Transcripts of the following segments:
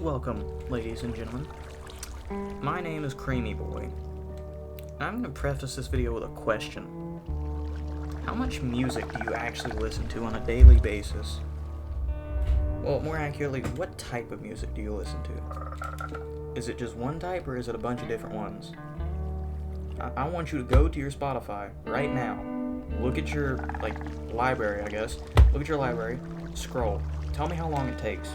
Welcome, ladies and gentlemen. My name is Creamy Boy. I'm going to preface this video with a question. How much music do you actually listen to on a daily basis? Well, more accurately, what type of music do you listen to? Is it just one type, or is it a bunch of different ones? I want you to go to your Spotify right now. Look at your, library, I guess. Look at your library. Scroll. Tell me how long it takes.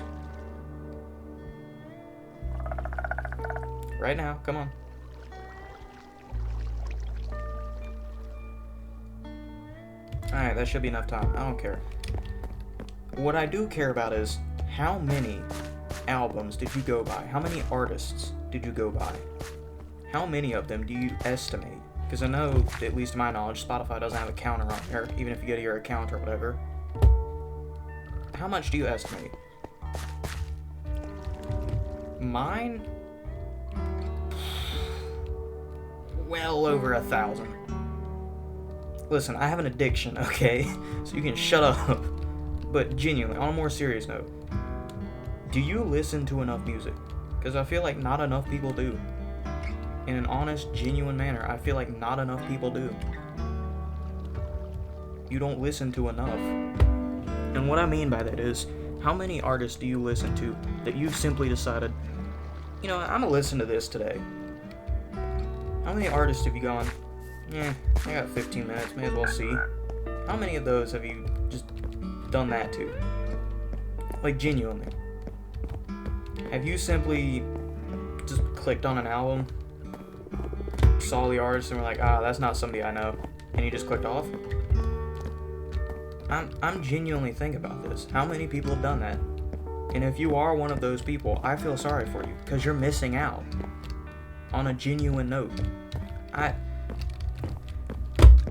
Right now, come on. Alright, that should be enough time. I don't care. What I do care about is how many albums did you go by? How many artists did you go by? How many of them do you estimate? Because I know, at least to my knowledge, Spotify doesn't have a counter on there, even if you go to your account or whatever. How much do you estimate? Mine? Well over 1,000. Listen, I have an addiction, okay? So you can shut up. But genuinely, on a more serious note, do you listen to enough music? Because I feel like not enough people do. In an honest, genuine manner, I feel like not enough people do. You don't listen to enough. And what I mean by that is, how many artists do you listen to that you've simply decided, you know, I'm gonna listen to this today? How many artists have you gone, I got 15 minutes, may as well see? How many of those have you just done that to? Like, genuinely. Have you simply just clicked on an album, saw the artist, and were like, that's not somebody I know, and you just clicked off? I'm genuinely thinking about this. How many people have done that? And if you are one of those people, I feel sorry for you, because you're missing out. On a genuine note. I'm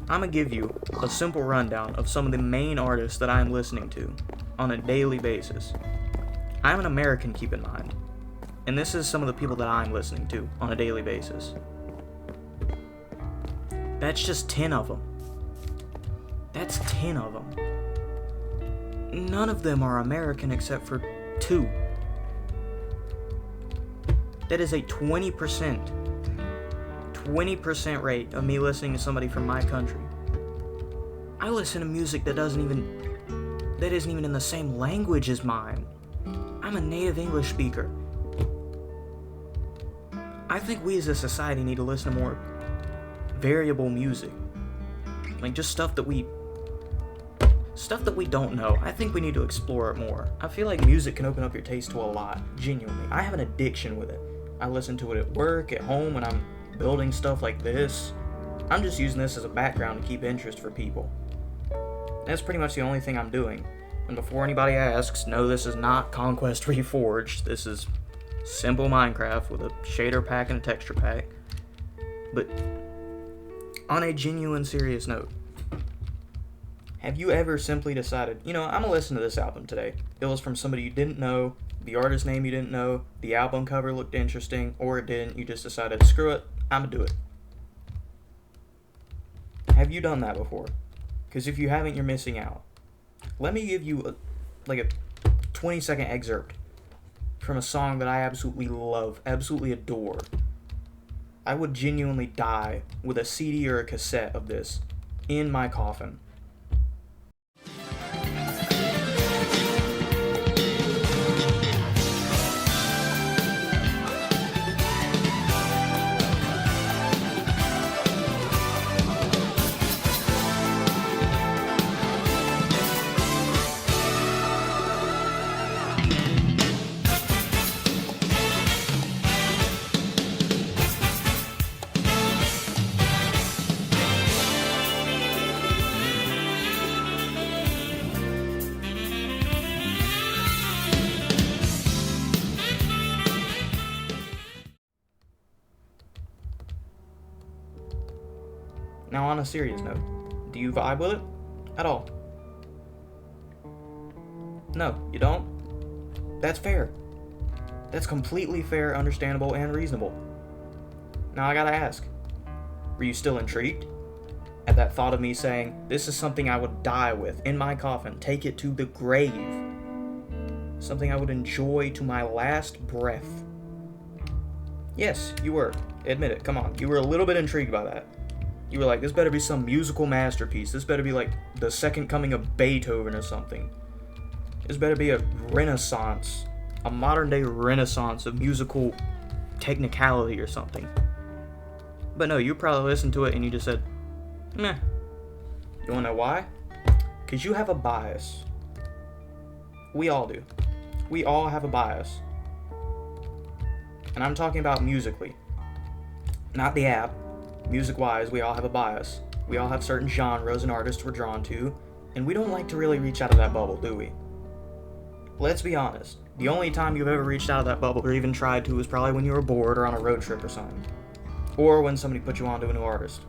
gonna give you a simple rundown of some of the main artists that I'm listening to on a daily basis. I'm an American, keep in mind. And this is some of the people that I'm listening to on a daily basis. That's just 10 of them. That's 10 of them. None of them are American except for 2. That is a 20% rate of me listening to somebody from my country. I listen to music that isn't even in the same language as mine. I'm a native English speaker. I think we as a society need to listen to more variable music. Like, just stuff that we don't know. I think we need to explore it more. I feel like music can open up your taste to a lot, genuinely. I have an addiction with it. I listen to it at work, at home, when I'm building stuff like this. I'm just using this as a background to keep interest for people. That's pretty much the only thing I'm doing. And before anybody asks, no, this is not Conquest Reforged. This is simple Minecraft with a shader pack and a texture pack. But on a genuine, serious note, have you ever simply decided, I'm gonna listen to this album today. It was from somebody you didn't know, the artist name you didn't know, the album cover looked interesting, or it didn't, you just decided, screw it, I'm gonna do it. Have you done that before? Because if you haven't, you're missing out. Let me give you a 20-second excerpt from a song that I absolutely love, absolutely adore. I would genuinely die with a CD or a cassette of this in my coffin. Now, on a serious note, do you vibe with it? At all? No, you don't? That's fair. That's completely fair, understandable, and reasonable. Now I gotta ask, were you still intrigued at that thought of me saying, this is something I would die with, in my coffin, take it to the grave? Something I would enjoy to my last breath. Yes, you were. Admit it. Come on. You were a little bit intrigued by that. You were like, this better be some musical masterpiece. This better be like the second coming of Beethoven or something. This better be a renaissance. A modern day renaissance of musical technicality or something. But no, you probably listened to it and you just said, meh. You wanna know why? Because you have a bias. We all do. We all have a bias. And I'm talking about musically. Not the app. Music-wise, we all have a bias. We all have certain genres and artists we're drawn to, and we don't like to really reach out of that bubble, do we? Let's be honest. The only time you've ever reached out of that bubble or even tried to was probably when you were bored or on a road trip or something. Or when somebody put you on to a new artist.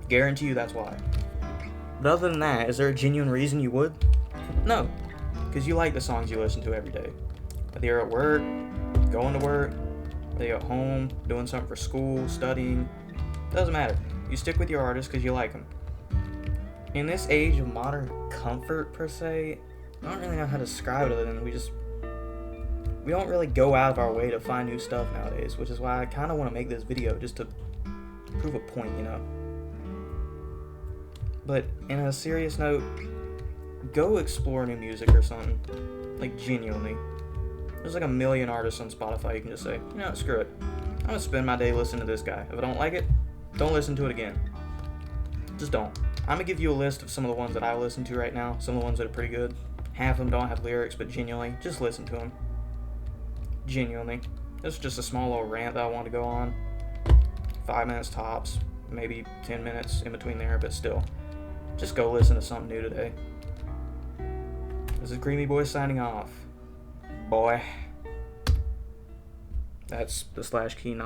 Guarantee you that's why. But other than that, is there a genuine reason you would? No. Because you like the songs you listen to every day. Whether you're at work, going to work, whether you're at home, doing something for school, studying, doesn't matter. You stick with your artist because you like them. In this age of modern comfort, per se, I don't really know how to describe it other than we don't really go out of our way to find new stuff nowadays, which is why I kind of want to make this video just to prove a point, you know. But in a serious note, go explore new music or something. Like, genuinely. There's like a million artists on Spotify you can just say, you know, screw it. I'm gonna spend my day listening to this guy. If I don't like it, don't listen to it again. Just don't. I'm gonna give you a list of some of the ones that I listen to right now. Some of the ones that are pretty good. Half of them don't have lyrics, but genuinely, just listen to them. Genuinely. This is just a small little rant that I want to go on. 5 minutes tops. Maybe 10 minutes in between there, but still. Just go listen to something new today. This is Creamy Boy signing off. Boy. That's the /key